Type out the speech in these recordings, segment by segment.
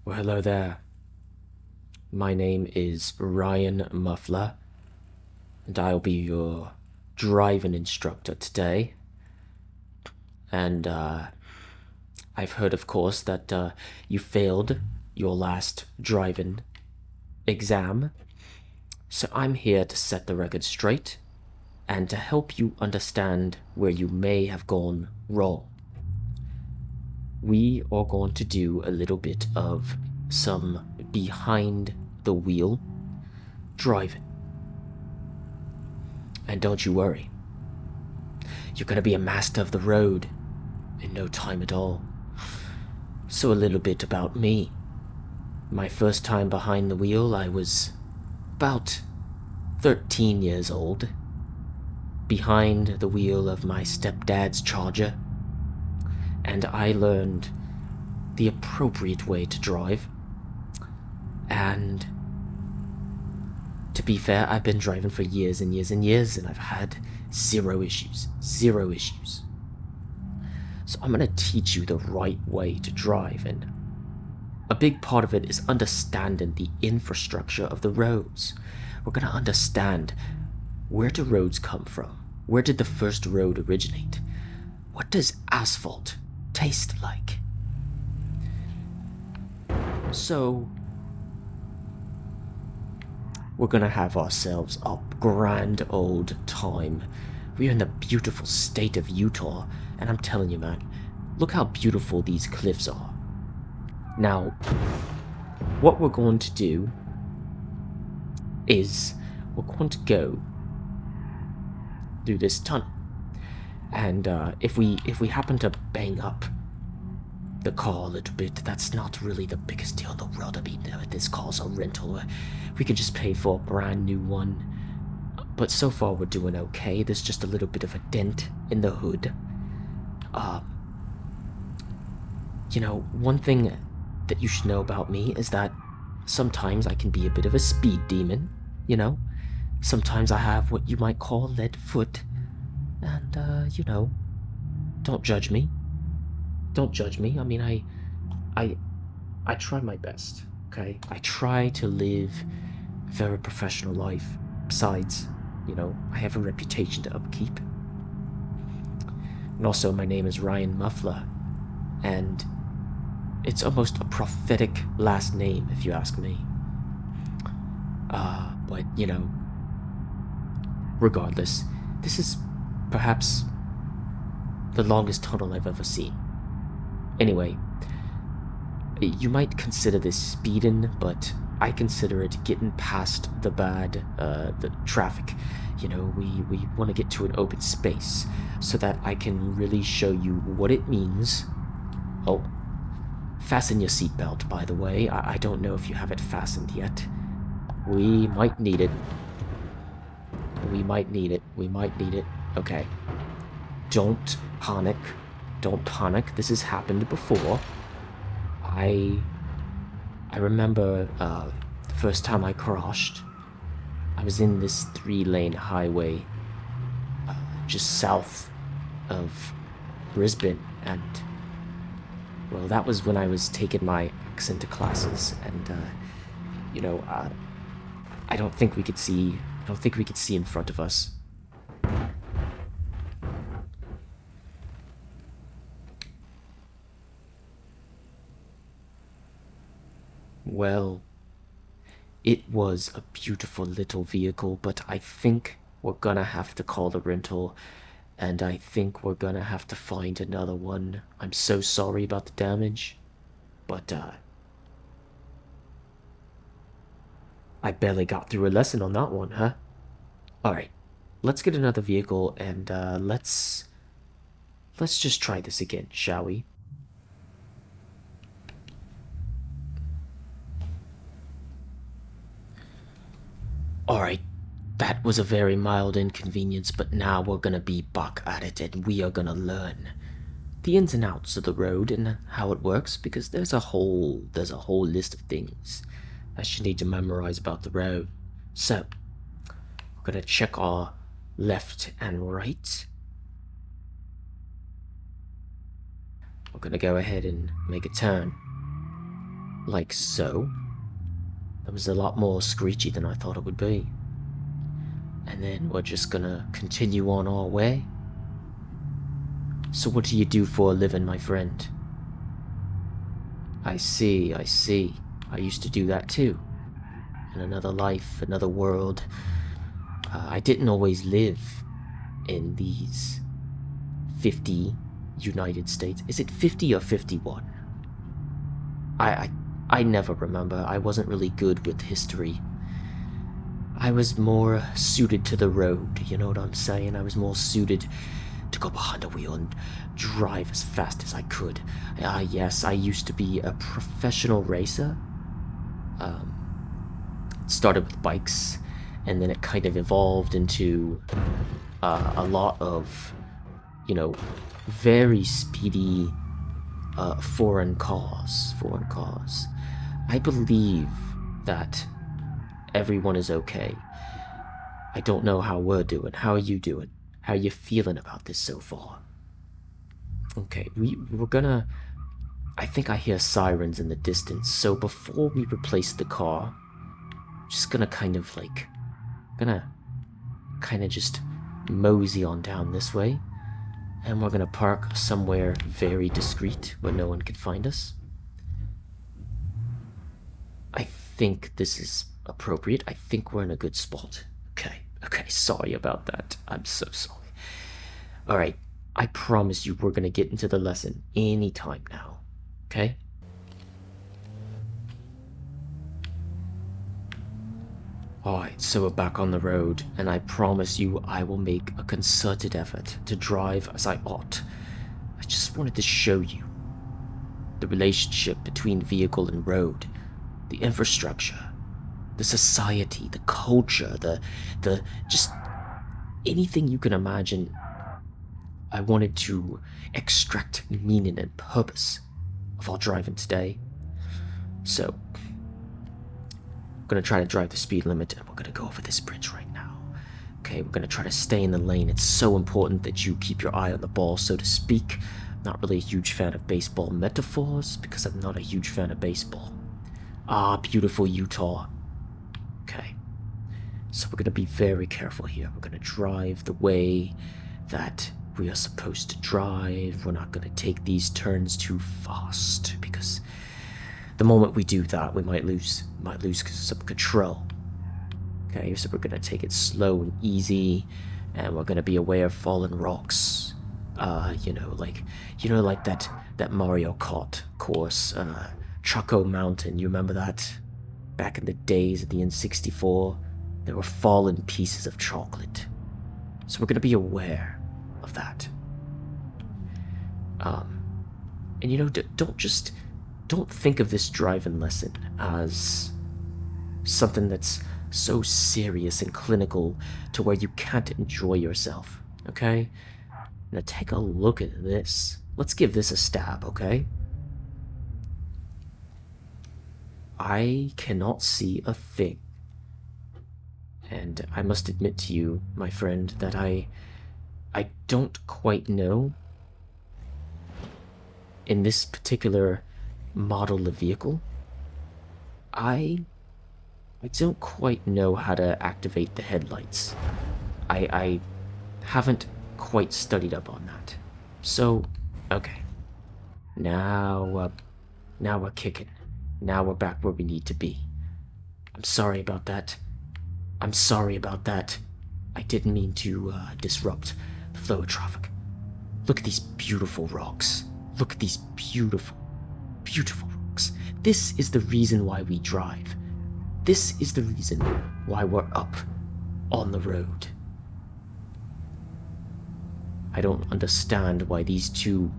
Well, hello there. My name is Ryan Muffler, and I'll be your driving instructor today. And I've heard, of course, that you failed your last driving exam. So I'm here to set the record straight and to help you understand where you may have gone wrong. We are going to do a little bit of some behind the wheel driving. And don't you worry, you're gonna be a master of the road in no time at all. So a little bit about me. My first time behind the wheel, I was about 13 years old, behind the wheel of my stepdad's Charger, and I learned the appropriate way to drive. And to be fair, I've been driving for years and years and years, and I've had zero issues. So I'm gonna teach you the right way to drive, and a big part of it is understanding the infrastructure of the roads. We're gonna understand, where do roads come from? Where did the first road originate? What does asphalt taste like? So we're gonna have ourselves a grand old time. We're in the beautiful state of Utah, and I'm telling you, man, look how beautiful these cliffs are. Now, what we're going to do is we're going to go through this tunnel, and if we happen to bang up the car a little bit, that's not really the biggest deal in the world. I mean, this car's a rental. We could just pay for a brand new one. But so far we're doing okay. There's just a little bit of a dent in the hood. You know, one thing that you should know about me is that sometimes I can be a bit of a speed demon, you know? Sometimes I have what you might call a lead foot. And, you know, don't judge me. Don't judge me. I mean, I try my best, okay? I try to live a very professional life. Besides, you know, I have a reputation to upkeep. And also, my name is Ryan Muffler, and it's almost a prophetic last name, if you ask me. But, you know, regardless, this is perhaps the longest tunnel I've ever seen. Anyway, you might consider this speeding, but I consider it getting past the bad, the traffic. You know, we want to get to an open space so that I can really show you what it means. Oh, fasten your seatbelt, by the way. I don't know if you have it fastened yet. We might need it. We might need it. Okay. Don't panic. Don't panic. This has happened before. I remember the first time I crashed. I was in this 3-lane highway just south of Brisbane, and well, that was when I was taking my accent classes, and you know, I don't think we could see in front of us. Well, it was a beautiful little vehicle, but I think we're gonna have to call the rental, and I think we're gonna have to find another one. I'm so sorry about the damage, but I barely got through a lesson on that one, huh? Alright, let's get another vehicle, and let's just try this again, shall we? Alright, that was a very mild inconvenience, but now we're gonna be back at it, and we are gonna learn the ins and outs of the road and how it works, because there's a whole list of things that you need to memorize about the road. So, we're gonna check our left and right. We're gonna go ahead and make a turn. Like so. That was a lot more screechy than I thought it would be. And then we're just gonna continue on our way. So what do you do for a living, my friend? I see, I see. I used to do that too. In another life, another world. I didn't always live in these 50 United States. Is it 50 or 51? I never remember. I wasn't really good with history. I was more suited to the road, you know what I'm saying? I was more suited to go behind a wheel and drive as fast as I could. Yes, I used to be a professional racer. Started with bikes, and then it kind of evolved into a lot of, you know, very speedy foreign cars. I believe that everyone is okay. I don't know how we're doing. How are you doing? How are you feeling about this so far? Okay, we're gonna... I think I hear sirens in the distance, so before we replace the car, I'm just gonna kind of just mosey on down this way, and we're gonna park somewhere very discreet where no one can find us. I think this is appropriate. I think we're in a good spot. Okay, sorry about that. I'm so sorry. Alright, I promise you we're gonna get into the lesson anytime now. Okay? Alright, so we're back on the road, and I promise you I will make a concerted effort to drive as I ought. I just wanted to show you the relationship between vehicle and road, the infrastructure, the society, the culture, the just anything you can imagine. I wanted to extract meaning and purpose of our driving today. So, I'm gonna try to drive the speed limit, and we're gonna go over this bridge right now. Okay, we're gonna try to stay in the lane. It's so important that you keep your eye on the ball, so to speak. Not really a huge fan of baseball metaphors, because I'm not a huge fan of baseball. Ah, beautiful Utah. Okay, so we're gonna be very careful here. We're gonna drive the way that we are supposed to drive. We're not gonna take these turns too fast, because the moment we do that, we might lose some control. Okay, so we're gonna take it slow and easy, and we're gonna be aware of fallen rocks. Like that Mario Kart course, Choco Mountain. You remember that? Back in the days of the N64, there were fallen pieces of chocolate. So we're gonna be aware of that. And don't think of this driving lesson as something that's so serious and clinical to where you can't enjoy yourself, okay? Now take a look at this. Let's give this a stab, okay? I cannot see a thing. And I must admit to you, my friend, that I don't quite know, in this particular model of vehicle, I don't quite know how to activate the headlights. I haven't quite studied up on that. So, okay. Now we're kicking. Now we're back where we need to be. I'm sorry about that. I didn't mean to disrupt the flow of traffic. Look at these beautiful rocks. Look at these beautiful, beautiful rocks. This is the reason why we drive. This is the reason why we're up on the road. I don't understand why these two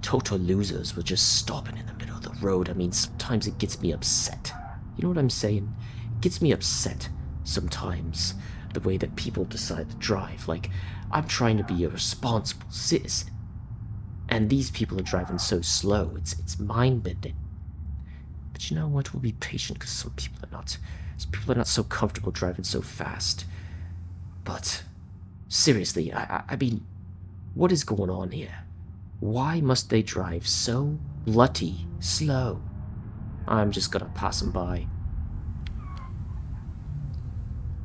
total losers were just stopping in the middle of the road. I mean, sometimes it gets me upset. You know what I'm saying? It gets me upset sometimes, the way that people decide to drive. Like, I'm trying to be a responsible citizen, and these people are driving so slow. It's mind-bending. But you know what? We'll be patient, because some people are not so comfortable driving so fast. But seriously, I mean, what is going on here? Why must they drive so bloody slow? I'm just gonna pass them by.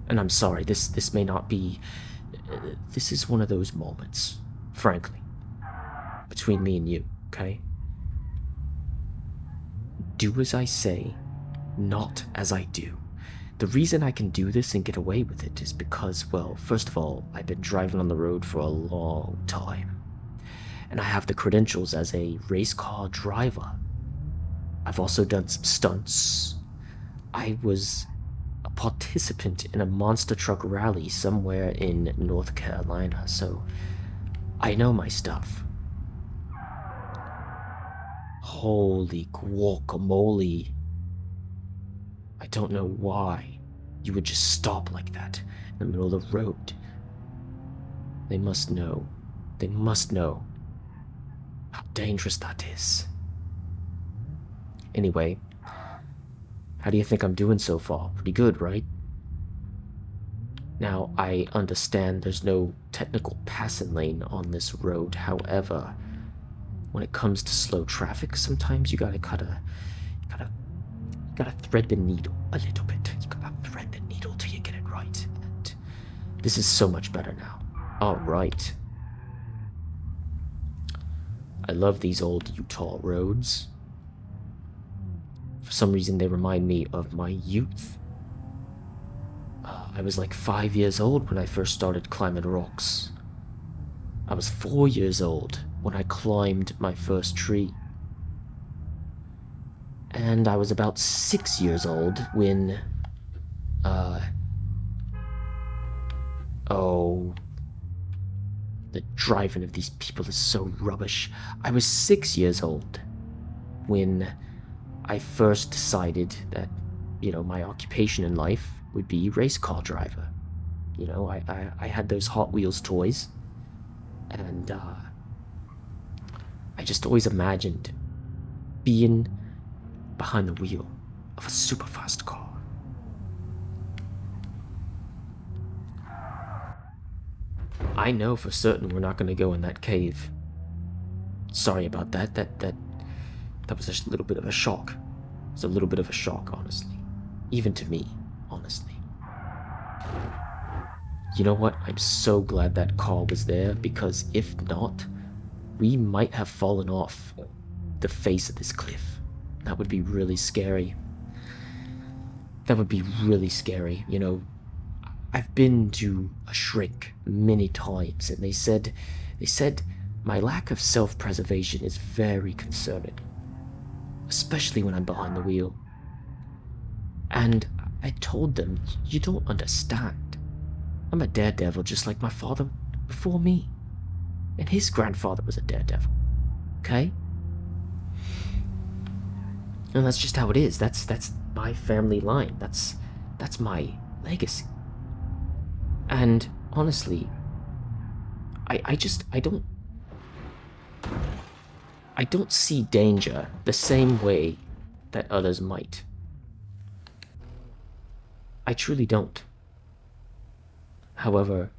And I'm sorry, this may not be... this is one of those moments, frankly, between me and you, okay? Do as I say, not as I do. The reason I can do this and get away with it is because, well, first of all, I've been driving on the road for a long time. And I have the credentials as a race car driver. I've also done some stunts. I was a participant in a monster truck rally somewhere in North Carolina, so I know my stuff. Holy guacamole. I don't know why you would just stop like that in the middle of the road. They must know. They must know how dangerous that is. Anyway, how do you think I'm doing so far? Pretty good, right? Now, I understand there's no technical passing lane on this road. However, when it comes to slow traffic, sometimes you gotta thread the needle a little bit. You gotta thread the needle till you get it right. And this is so much better now. All right. I love these old Utah roads. For some reason, they remind me of my youth. I was like 5 years old when I first started climbing rocks. I was 4 years old when I climbed my first tree. And I was about 6 years old when, oh, the driving of these people is so rubbish. I was 6 years old when I first decided that, you know, my occupation in life would be race car driver. You know, I had those Hot Wheels toys, and I just always imagined being behind the wheel of a super fast car. I know for certain we're not going to go in that cave. Sorry about that. That was just a little bit of a shock. It's a little bit of a shock, honestly. Even to me, honestly. You know what? I'm so glad that car was there, because if not, we might have fallen off the face of this cliff. That would be really scary. That would be really scary. You know, I've been to a shrink many times, and they said my lack of self-preservation is very concerning, especially when I'm behind the wheel. And I told them, you don't understand. I'm a daredevil just like my father before me. And his grandfather was a daredevil. Okay? And that's just how it is. That's my family line. That's my legacy. And honestly, I don't see danger the same way that others might. I truly don't. However,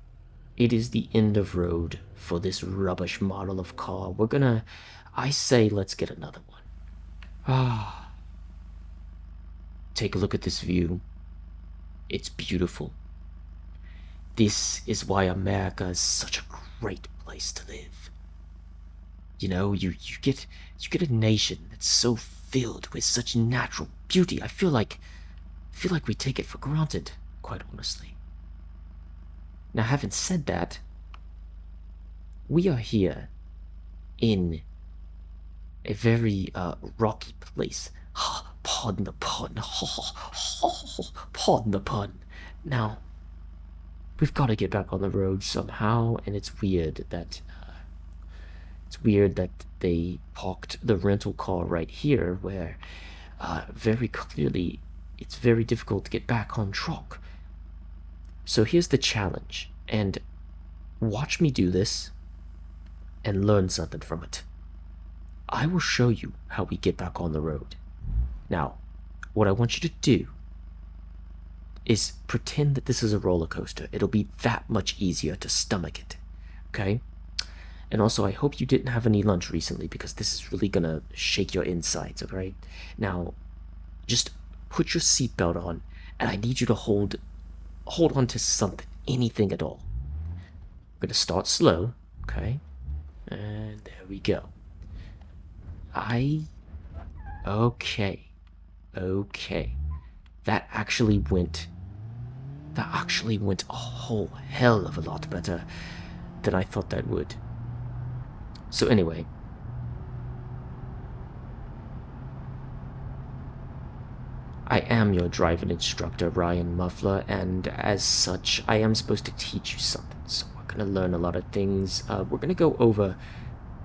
it is the end of road for this rubbish model of car. I say let's get another one. Ah. Take a look at this view. It's beautiful. This is why America is such a great place to live. You know, you get a nation that's so filled with such natural beauty. I feel like we take it for granted, quite honestly. Now, having said that, we are here in a very rocky place. Pardon the pun. Pardon the pun. Now, we've got to get back on the road somehow, and it's weird that they parked the rental car right here, where very clearly it's very difficult to get back on track. So here's the challenge, and watch me do this and learn something from it. I will show you how we get back on the road. Now, what I want you to do is pretend that this is a roller coaster. It'll be that much easier to stomach it, okay? And also, I hope you didn't have any lunch recently, because this is really gonna shake your insides, alright? Now, Just put your seatbelt on, and I need you to hold on to something, anything at all. We're gonna start slow, okay? And there we go. Okay. That actually went a whole hell of a lot better than I thought that would. So anyway, I am your driving instructor, Ryan Muffler, and as such, I am supposed to teach you something. So we're gonna learn a lot of things. We're gonna go over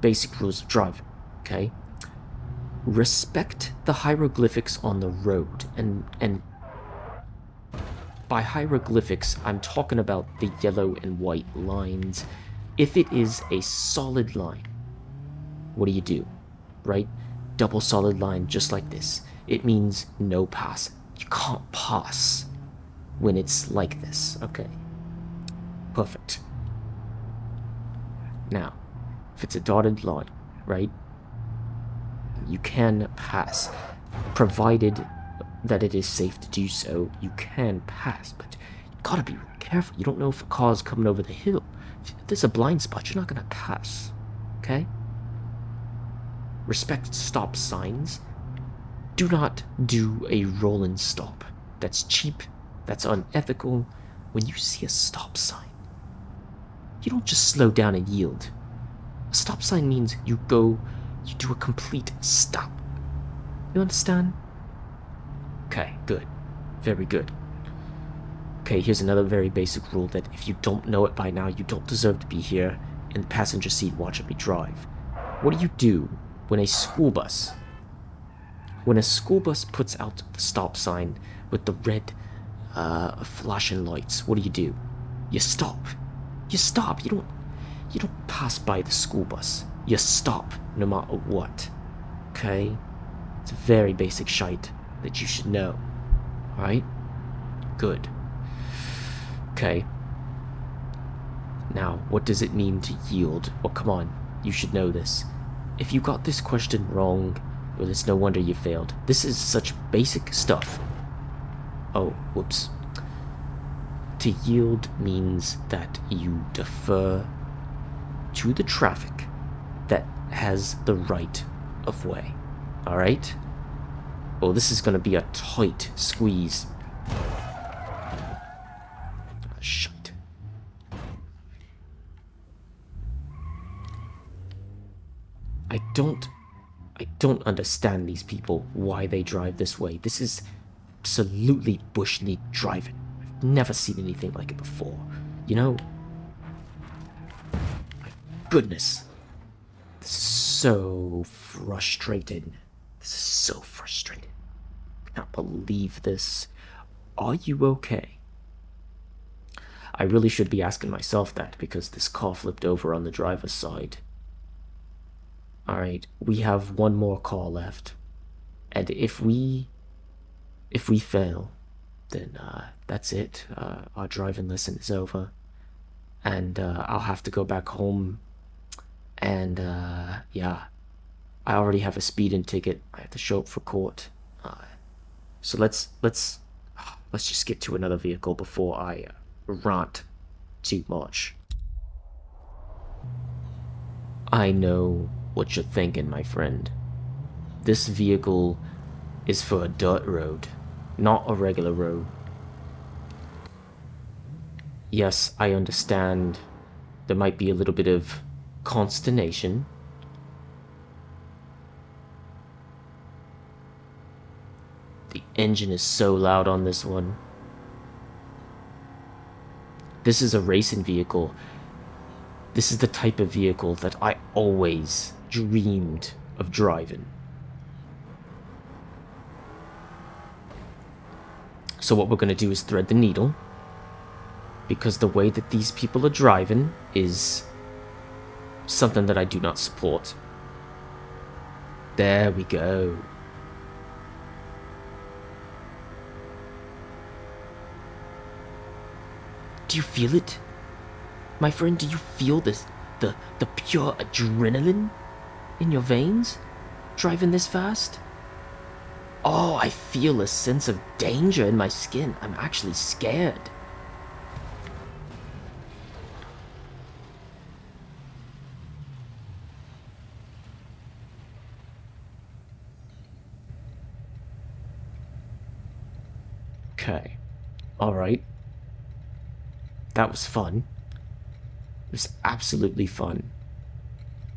basic rules of driving, okay? Respect the hieroglyphics on the road, and by hieroglyphics, I'm talking about the yellow and white lines. If it is a solid line, what do? Right? Double solid line, just like this. It means no pass. You can't pass when it's like this. Okay. Perfect. Now, if it's a dotted line, right? You can pass, provided that it is safe to do so. You can pass, but you gotta be careful. You don't know if a car's coming over the hill. If there's a blind spot, you're not gonna pass. Okay? Respect stop signs. Do not do a roll and stop. That's cheap. That's unethical. When you see a stop sign, you don't just slow down and yield. A stop sign means you do a complete stop. You understand? Okay, good. Very good. Okay, here's another very basic rule that if you don't know it by now, you don't deserve to be here in the passenger seat watching me drive. What do when a school bus puts out the stop sign with the red flashing lights? What do? You stop. You stop. You don't pass by the school bus. You stop no matter what. Okay? It's a very basic shite that you should know. Alright? Good. Okay. Now, what does it mean to yield? Well, come on. You should know this. If you got this question wrong, well, it's no wonder you failed. This is such basic stuff. Oh, whoops. To yield means that you defer to the traffic that has the right of way. Alright? Oh, this is gonna be a tight squeeze. Shit. I don't understand these people, why they drive this way. This is absolutely bush league driving. I've never seen anything like it before. You know? My goodness. This is so frustrating. This is so frustrating. I can't believe this. Are you okay? I really should be asking myself that because this car flipped over on the driver's side. Alright, we have one more car left. And if we fail, then that's it. Our driving lesson is over. And I'll have to go back home. And yeah, I already have a speeding ticket. I have to show up for court. So let's just get to another vehicle before I rant too much. I know what you're thinking, my friend. This vehicle is for a dirt road, not a regular road. Yes, I understand there might be a little bit of consternation. The engine is so loud on this one. This is a racing vehicle. This is the type of vehicle that I always dreamed of driving. So what we're going to do is thread the needle, because the way that these people are driving is something that I do not support. There we go. Do you feel it? My friend, do you feel this, the pure adrenaline in your veins, driving this fast? Oh, I feel a sense of danger in my skin. I'm actually scared. Okay. Alright. That was fun. It was absolutely fun.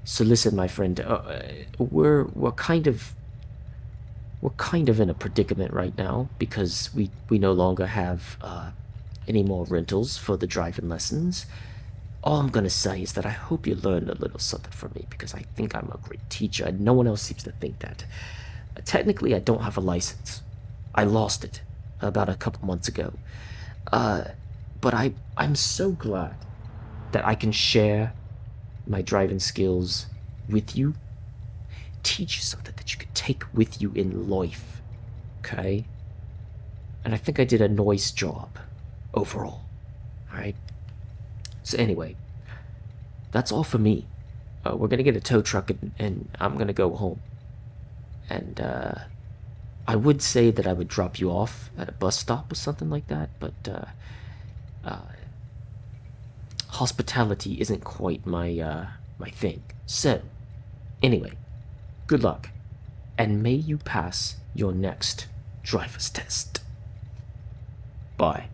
So listen, my friend, we're kind of in a predicament right now because we no longer have any more rentals for the driving lessons. All I'm gonna say is that I hope you learned a little something from me because I think I'm a great teacher and no one else seems to think that. Technically, I don't have a license. I lost it about a couple months ago. But I'm so glad that I can share my driving skills with you, teach you something that you can take with you in life, okay? And I think I did a nice job overall, alright? So anyway, that's all for me. We're gonna get a tow truck and I'm gonna go home. And I would say that I would drop you off at a bus stop or something like that, but hospitality isn't quite my thing. So, anyway, good luck, and may you pass your next driver's test. Bye.